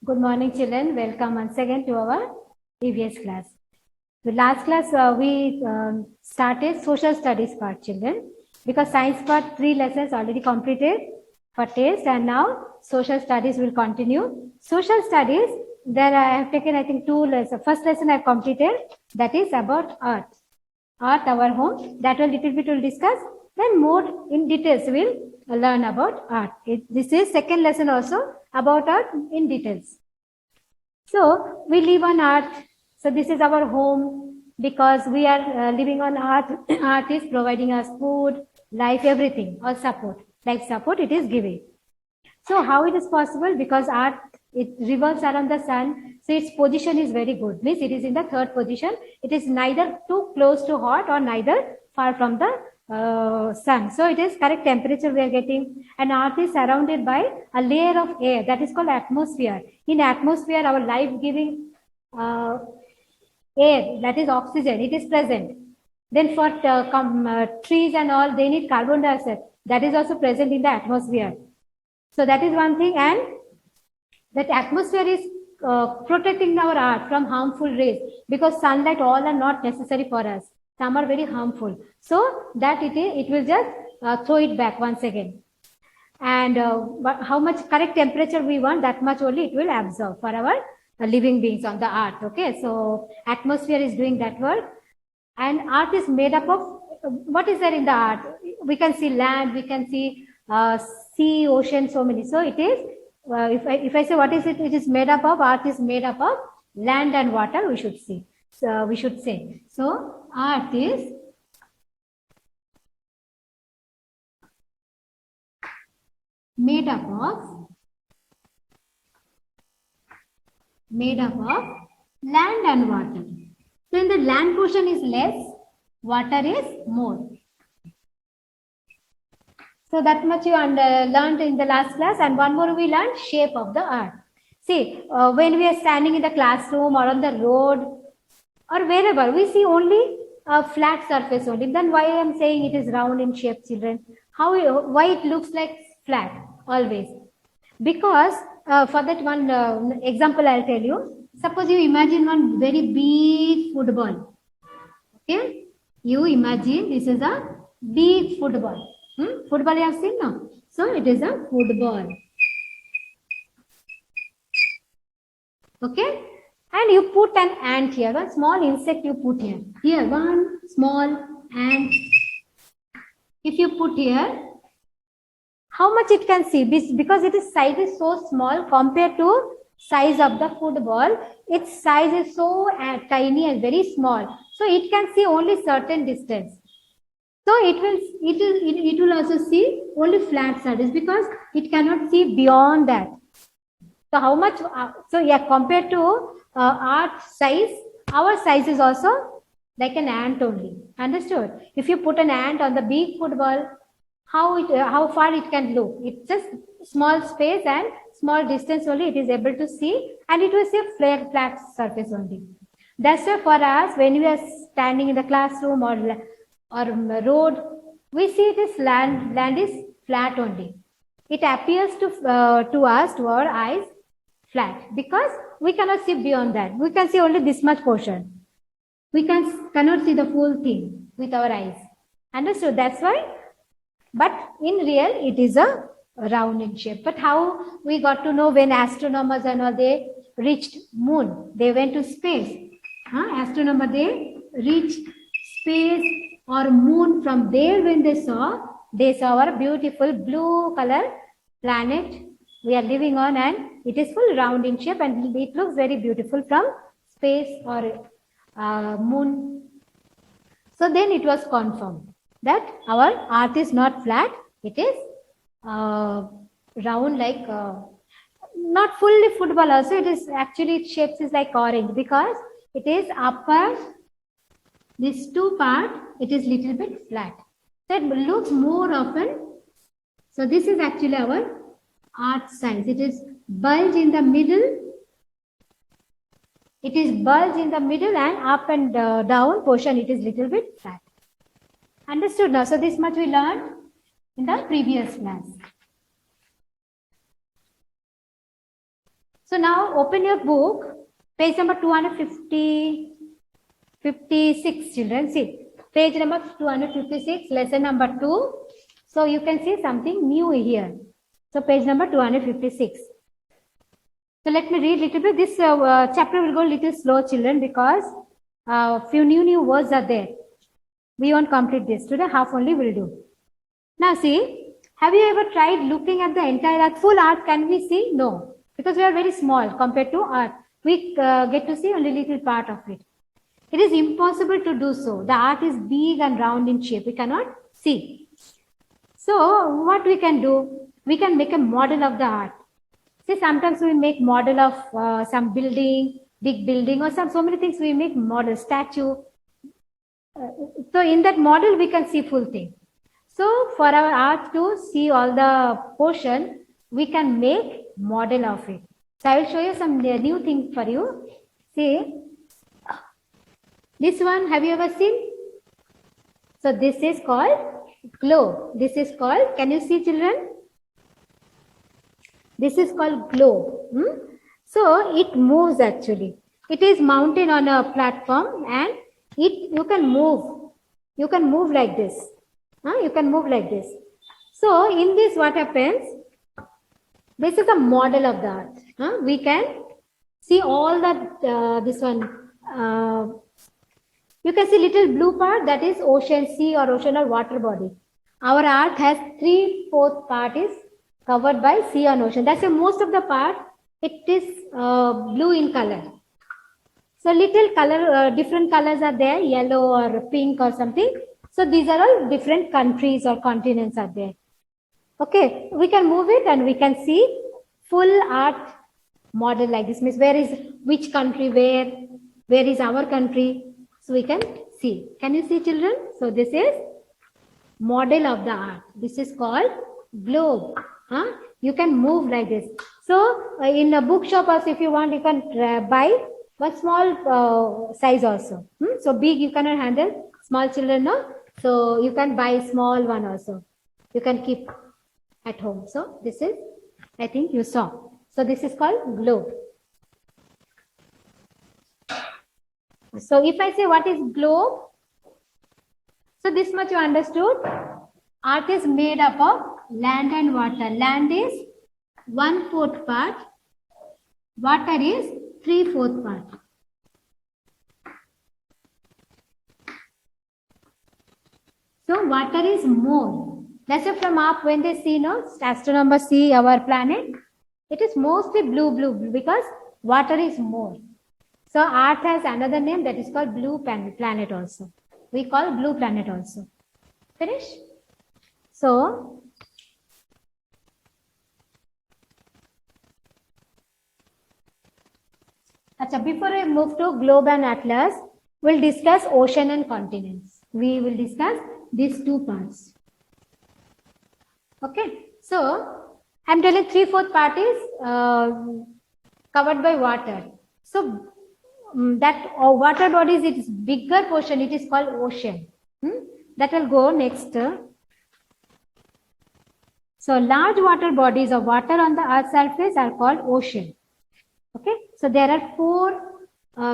Good morning, children. Welcome once again to our previous class. The last class we started social studies part, children, because science part 3 lessons already completed for taste, and now social studies will continue. Social studies, there I have taken I think 2 lessons. First lesson I have completed, that is about art. Art, our home. That will little bit will discuss. Then more in details we'll learn about art. This is second lesson also about art in details. So we live on earth. So this is our home because we are living on earth. Earth is providing us food, life, everything, or support. Life support it is giving. So how it is possible? Because earth, it revolves around the sun. So its position is very good. Means it is in the third position. It is neither too close to hot or neither far from the sun. So it is correct temperature we are getting, and earth is surrounded by a layer of air that is called atmosphere. In atmosphere, our life-giving air, that is oxygen, it is present. Then for trees and all, they need carbon dioxide. That is also present in the atmosphere. So that is one thing, and that atmosphere is protecting our earth from harmful rays, because sunlight all are not necessary for us. Some are very harmful. So that it will just throw it back once again. And how much correct temperature we want, that much only it will absorb for our living beings on the earth. Okay, so atmosphere is doing that work, and earth is made up of what is there in the earth? We can see land, we can see sea, ocean, so many. So it is. If I say what is it? It is made up of. Earth is made up of land and water. We should see. So we should say. So earth is made up of land and water. So in the land portion is less, water is more. So that much you learned in the last class, and one more we learned shape of the earth. See, when we are standing in the classroom or on the road or wherever, we see only a flat surface only. Then why I am saying it is round in shape, children? Why it looks like flat always? Because for that one example I'll tell you. Suppose you imagine one very big football. Okay, you imagine this is a big football. Football you have seen now. So it is a football. Okay, and you put an ant here, one small insect you put here. Here, one small ant. If you put here, how much it can see? Because its size is so small compared to size of the football, its size is so tiny and very small. So it can see only certain distance. So it will also see only flat surface because it cannot see beyond that. So how much? So yeah, compared to our size, our size is also like an ant only. Understood? If you put an ant on the big football, how far it can look? It's just small space and small distance only it is able to see, and it will see a flat surface only. That's why for us, when we are standing in the classroom or road, we see this land is flat only. It appears to us, to our eyes, flat because we cannot see beyond that. We can see only this much portion. We cannot see the full thing with our eyes. Understood? That's why. But in real, it is a round in shape. But how we got to know when astronomers and all, they reached moon, they went to space. Astronomer, they reached space or moon. From there, when they saw our beautiful blue color planet we are living on, and it is full round in shape, and it looks very beautiful from space or moon. So then it was confirmed that our earth is not flat, it is round, like not fully football also. It is actually, its shapes is like orange because it is upper, this two part, it is little bit flat. So it looks more often. So this is actually our earth size. It is bulge in the middle. It is bulge in the middle, and up and down portion, it is little bit flat. Understood now? So this much we learned in the previous class. So now open your book, page number 256, children. See, page number 256, lesson number 2. So you can see something new here. So page number 256. So let me read a little bit. This chapter will go a little slow, children, because few new words are there. We won't complete this. Today half only will do. Now see, have you ever tried looking at the entire art? Full art can we see? No, because we are very small compared to art. We get to see only little part of it. It is impossible to do so. The art is big and round in shape. We cannot see. So what we can do? We can make a model of the art. See, sometimes we make model of some building, big building, or so many things we make model, statue. So in that model, we can see full thing. So for our art to see all the portion, we can make model of it. So I will show you some new thing for you. See, this one, have you ever seen? So this is called globe. This is called, can you see, children? This is called globe. So it moves actually. It is mounted on a platform and you can move. You can move like this. You can move like this. So in this, what happens? This is a model of the art. We can see all that. This one. You can see little blue part, that is ocean, sea or ocean or water body. Our art has 3/4 part is covered by sea and ocean. That's why most of the part, it is blue in color. So little color, different colors are there, yellow or pink or something. So these are all different countries or continents are there. Okay, we can move it and we can see full art model like this. Means where is which country, where is our country. So we can see. Can you see, children? So this is model of the art. This is called globe. You can move like this. So in a bookshop also, if you want, you can buy one small size also. So big you cannot handle. Small children, no. So you can buy small one also. You can keep at home. So this is, I think you saw. So this is called globe. So if I say what is globe, so this much you understood. Art is made up of land and water. Land is 1/4 part. Water is 3/4 part. So water is more. That's why from up when they see, no, astronomers see our planet, it is mostly blue because water is more. So art has another name that is called blue planet also. We call blue planet also. Finish? So before we move to globe and atlas, we'll discuss ocean and continents. We will discuss these two parts. Okay. So I'm telling 3/4 part is covered by water. So that water bodies, it is bigger portion, it is called ocean. That will go next. So large water bodies of water on the earth's surface are called ocean. Okay. So there are 4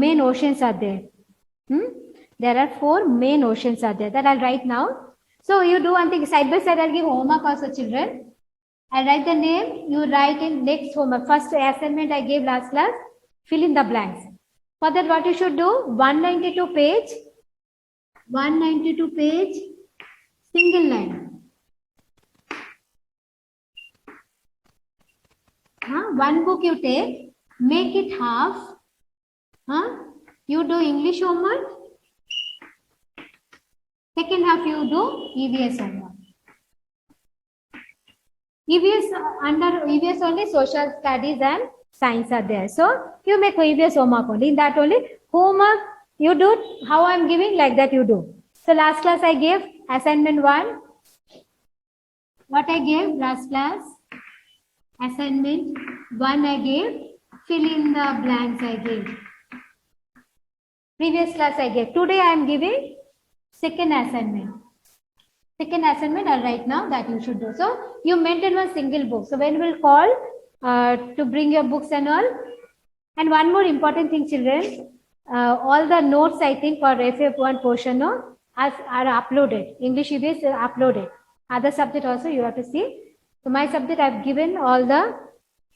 main oceans are there. There are 4 main oceans are there that I'll write now. So you do one thing, side by side I'll give homework also, children. I'll write the name, you write in next homework. First assignment I gave last class, fill in the blanks. For that, what you should do, 192 page, single line. One book you take, make it half. You do English homework. Second half you do EVS homework. EVS, under EVS only social studies and science are there. So you make EVS homework only. In that only homework you do how I am giving, like that you do. So last class I gave assignment 1. What I gave last class? Assignment 1 I gave. Fill in the blanks I gave. Previous class I gave. Today I am giving second assignment. Second assignment I'll write now that you should do. So you maintain one single book. So when we'll call, to bring your books and all. And one more important thing, children, all the notes I think for FF1 portion are uploaded. English EVS are uploaded. Other subject also you have to see. So my subject I've given all the.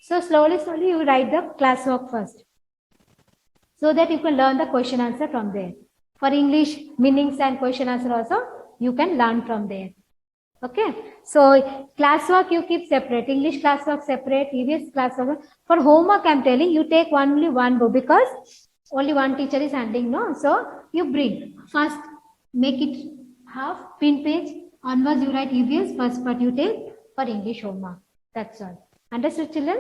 So slowly you write the classwork first, so that you can learn the question answer from there. For English meanings and question answer also you can learn from there. Okay, so classwork you keep separate, English classwork separate, EVS classwork. For homework I'm telling you take only one book because only one teacher is handling, no? So you bring first, make it half pin page, onwards you write EVS, first part you take for English homework. That's all. Understood, children?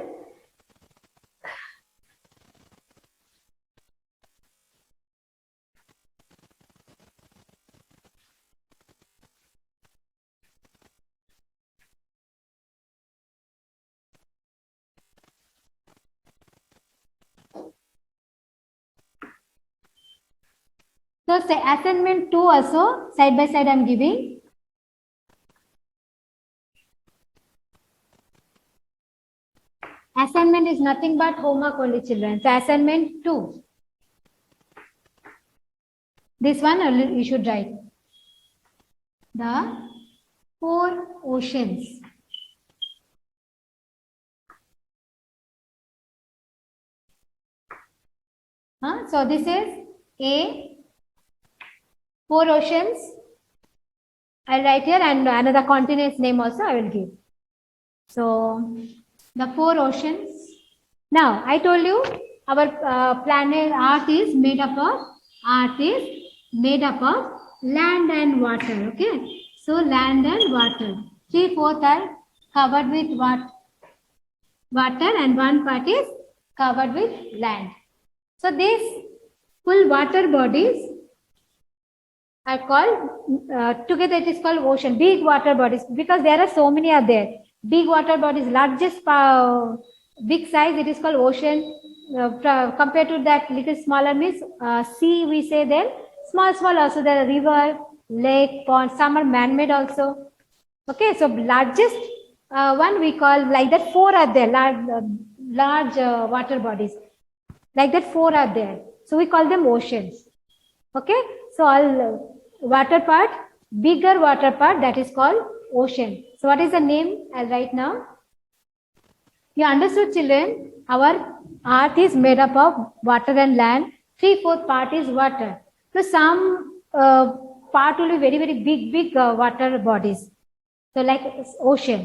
So say assignment 2 also side by side I'm giving. Assignment is nothing but homework only, children. So assignment 2. This one you should write. The 4 oceans. So this is A, 4 oceans. I'll write here, and another continent's name also I will give. So the 4 oceans. Now I told you our planet Earth is made up of land and water. Okay, so land and water. 3/4 are covered with water and one part is covered with land. So these full water bodies are called together it is called ocean. Big water bodies, because there are so many are there. Big water bodies, largest big size, it is called ocean. Compared to that little smaller means sea, we say then small also, there are river, lake, pond, some are man-made also. Okay, so largest one we call like that 4 are there, large water bodies. Like that 4 are there. So we call them oceans. Okay, so all water part, bigger water part, that is called ocean. So what is the name? I'll write now. You understood, children? Our earth is made up of water and land. 3/4 part is water. So some part will be very, very big water bodies. So like ocean.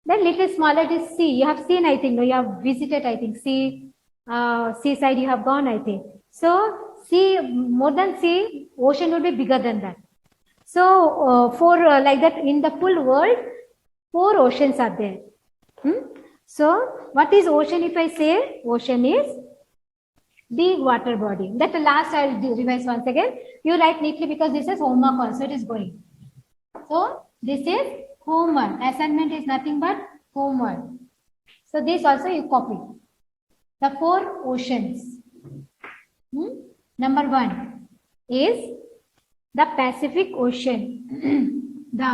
Then little smaller it is sea. You have seen, I think, no, you have visited, I think, sea. Seaside you have gone, I think. So sea, more than sea, ocean will be bigger than that. So for like that in the full world, 4 oceans are there. So what is ocean? If I say ocean is big water body. That the last I will revise once again. You write neatly because this is homework also, it is going. So this is homework. Assignment is nothing but homework. So this also you copy. The 4 oceans. Number 1 is the Pacific Ocean. The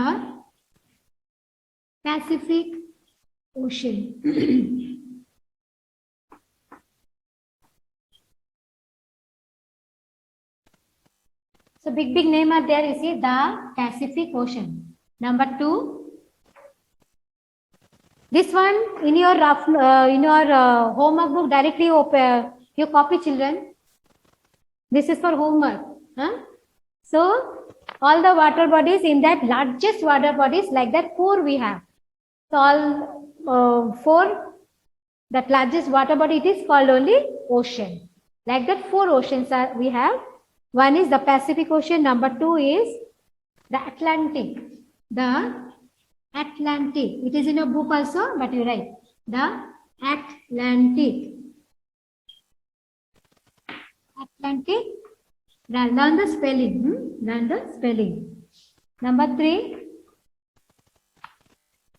Pacific Ocean. So big name are there. You see the Pacific Ocean. Number 2. This one in your homework book directly you copy, children. This is for homework. So all the water bodies in that largest water bodies like that 4 we have. So all 4 that largest water body it is called only ocean. Like that 4 oceans we have. One is the Pacific Ocean. Number 2 is the Atlantic. The Atlantic. It is in a book also, but you write the Atlantic. Atlantic. Learn the spelling. Learn the spelling. Number 3,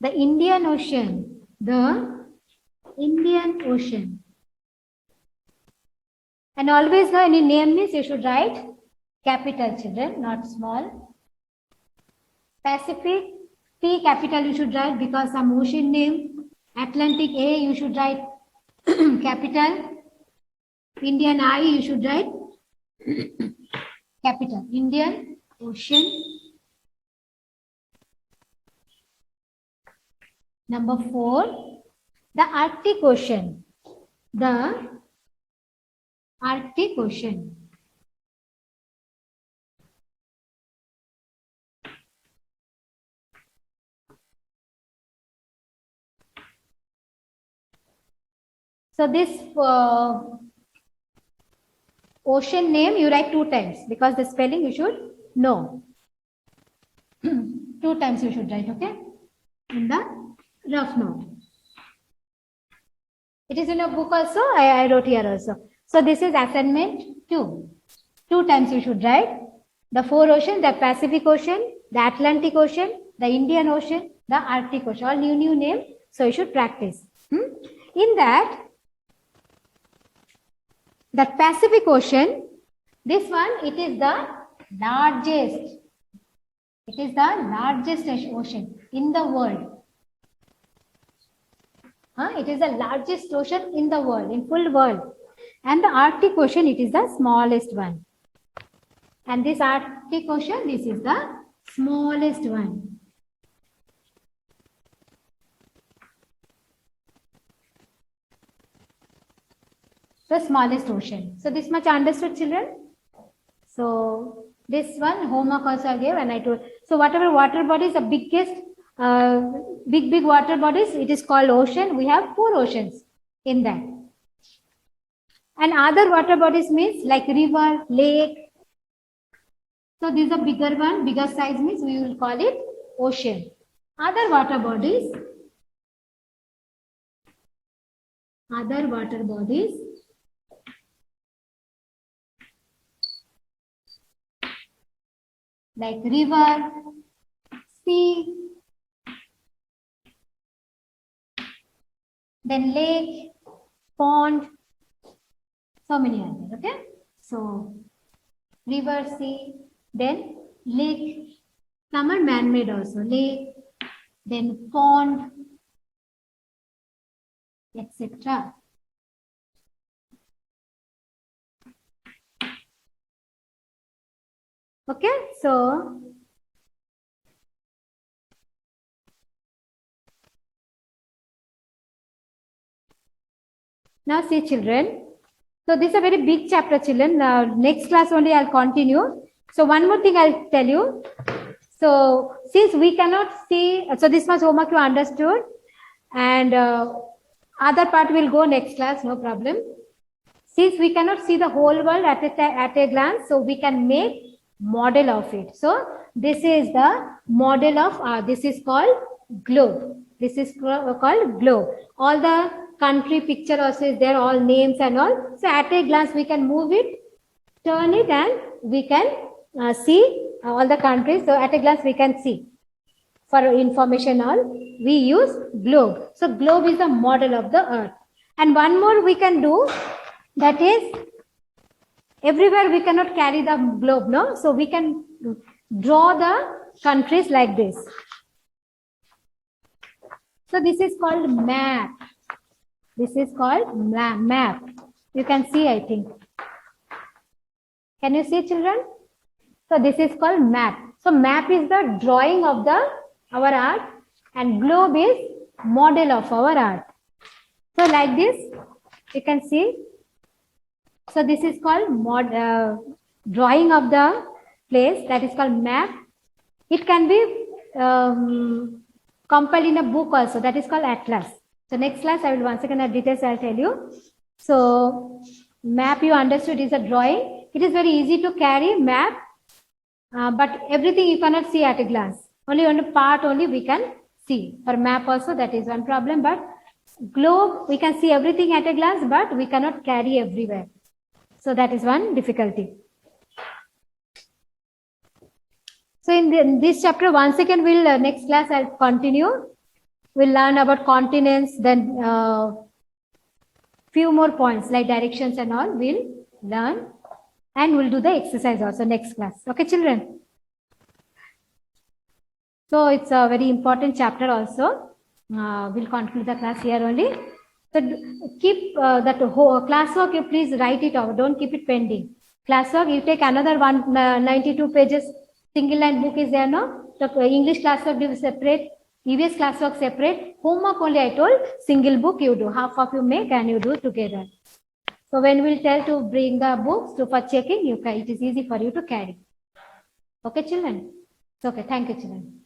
the Indian Ocean. The Indian Ocean. And always know any name means you should write capital, children, not small. Pacific, P capital you should write because some ocean name. Atlantic A, you should write capital. Indian I, you should write capital. Indian Ocean. Number 4, the Arctic Ocean. The Arctic Ocean. So this ocean name you write 2 times because the spelling you should know. 2 times you should write, okay? In the rough note. It is in a book also. I wrote here also. So this is assignment 2. 2 times you should write the 4 oceans: the Pacific Ocean, the Atlantic Ocean, the Indian Ocean, the Arctic Ocean. All new name. So you should practice. In that, the Pacific Ocean, this one, it is the largest. It is the largest ocean in the world. It is the largest ocean in the world, in full world. And the Arctic Ocean, it is the smallest one. And this Arctic Ocean, this is the smallest one. The smallest ocean. So this much understood, children? So this one homework also I gave and I told. So whatever water bodies, the biggest, big water bodies, it is called ocean. We have 4 oceans in that. And other water bodies means like river, lake. So this is a bigger one, bigger size means we will call it ocean. Other water bodies like river, sea, then lake, pond, so many others, okay? So river, sea, then lake, some are man-made also, lake, then pond, etc. Okay, so now see, children. So this is a very big chapter, children. Next class only I'll continue. So one more thing I'll tell you. So since we cannot see, so this much homework you understood, and other part will go next class, no problem. Since we cannot see the whole world at a glance, so we can make model of it. So this is the model of, this is called globe. This is called globe. All the country picture also is there, all names and all. So at a glance we can move it, turn it, and we can see all the countries. So at a glance we can see. For information all, we use globe. So globe is the model of the earth. And one more we can do, that is, everywhere we cannot carry the globe, no? So we can draw the countries like this. So this is called map. This is called map. You can see, I think. Can you see, children? So this is called map. So map is the drawing of our art, and globe is model of our art. So like this, you can see. So this is called drawing of the place, that is called map. It can be compiled in a book also, that is called atlas. So next class I will once again at details I'll tell you. So map you understood is a drawing. It is very easy to carry map, but everything you cannot see at a glance. Only one part only we can see. For map also that is one problem, but globe we can see everything at a glance, but we cannot carry everywhere. So that is one difficulty. So in this chapter, once again, we'll next class I'll continue. We'll learn about continents, then few more points like directions and all we'll learn, and we'll do the exercise also next class. Okay, children? So it's a very important chapter also. we'll conclude the class here only. So keep that whole classwork, you please write it out. Don't keep it pending. Classwork, you take another 192 pages. Single line book is there, no? The English classwork is separate. EVS classwork separate. Homework only I told. Single book you do. Half of you make and you do together. So when we'll tell to bring the books to for checking, it is easy for you to carry. Okay, children? Okay, thank you, children.